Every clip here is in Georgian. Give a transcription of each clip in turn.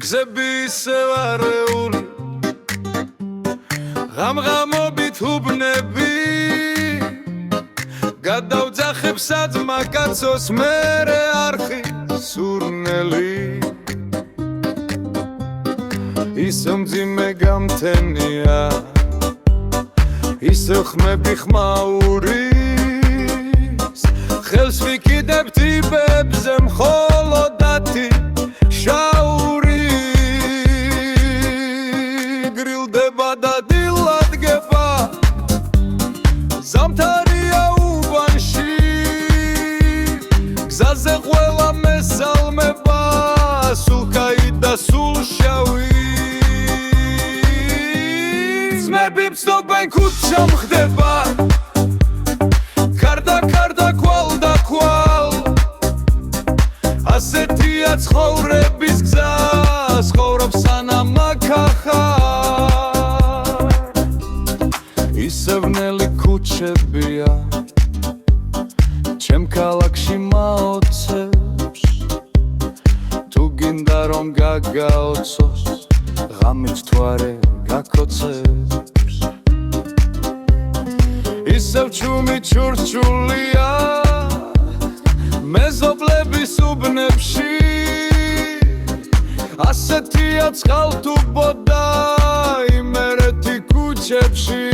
გზები ისევ არეული ღამღამობით უბნები გადავძახებ საძმა კაცოს მერე არხი სურნელი ისევ მძიმე გამთენია ისევ ხმები ხმაურის ხელს ვიკიდებ ტიბებზე მხოლოდათი შაური გრილდება და დილადგება ზამთარია უბანში გზაზე ყველა მესალმება სულ კაი და სულ შავი ძმები მცნობენ ქუჩამ ხდება კარდა კვალ და კვალ ასეთია ცხოვრების გზა ცხოვრობ სანამ აქახარ ისევნელი ქუჩებია ჩემ ქალაქში მაოცებს თუ გინდა რომ გაგაოცოს ღამით თვარე გაკოცებს ისევ ჩუმი ჩურჩულია მეზობლების უბნებში ასეთია წყალტუბო იმერეთი ქუჩებში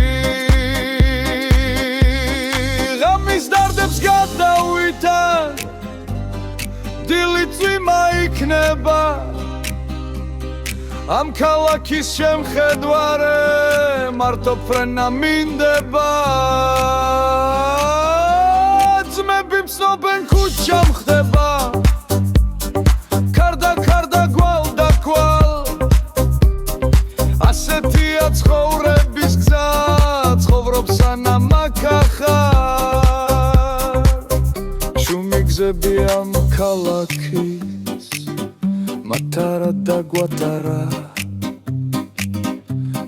ღამის დარდებს გადავითარ დილით წვიმა იქნება ამ ქალაქის შემხედვარე მარტო ფრენა მინდება ძმები მცნობენ ქუჩამ ხდება კარდა კვალ და კვალ ასეთია ცხოვრების გზა ცხოვრობ სანამ აქახარ შუმი გზები ამ ქალაქის მათარა და გვატარა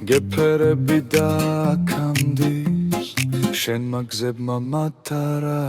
გეფერები და აქამდის შენმა გზებმა მათარა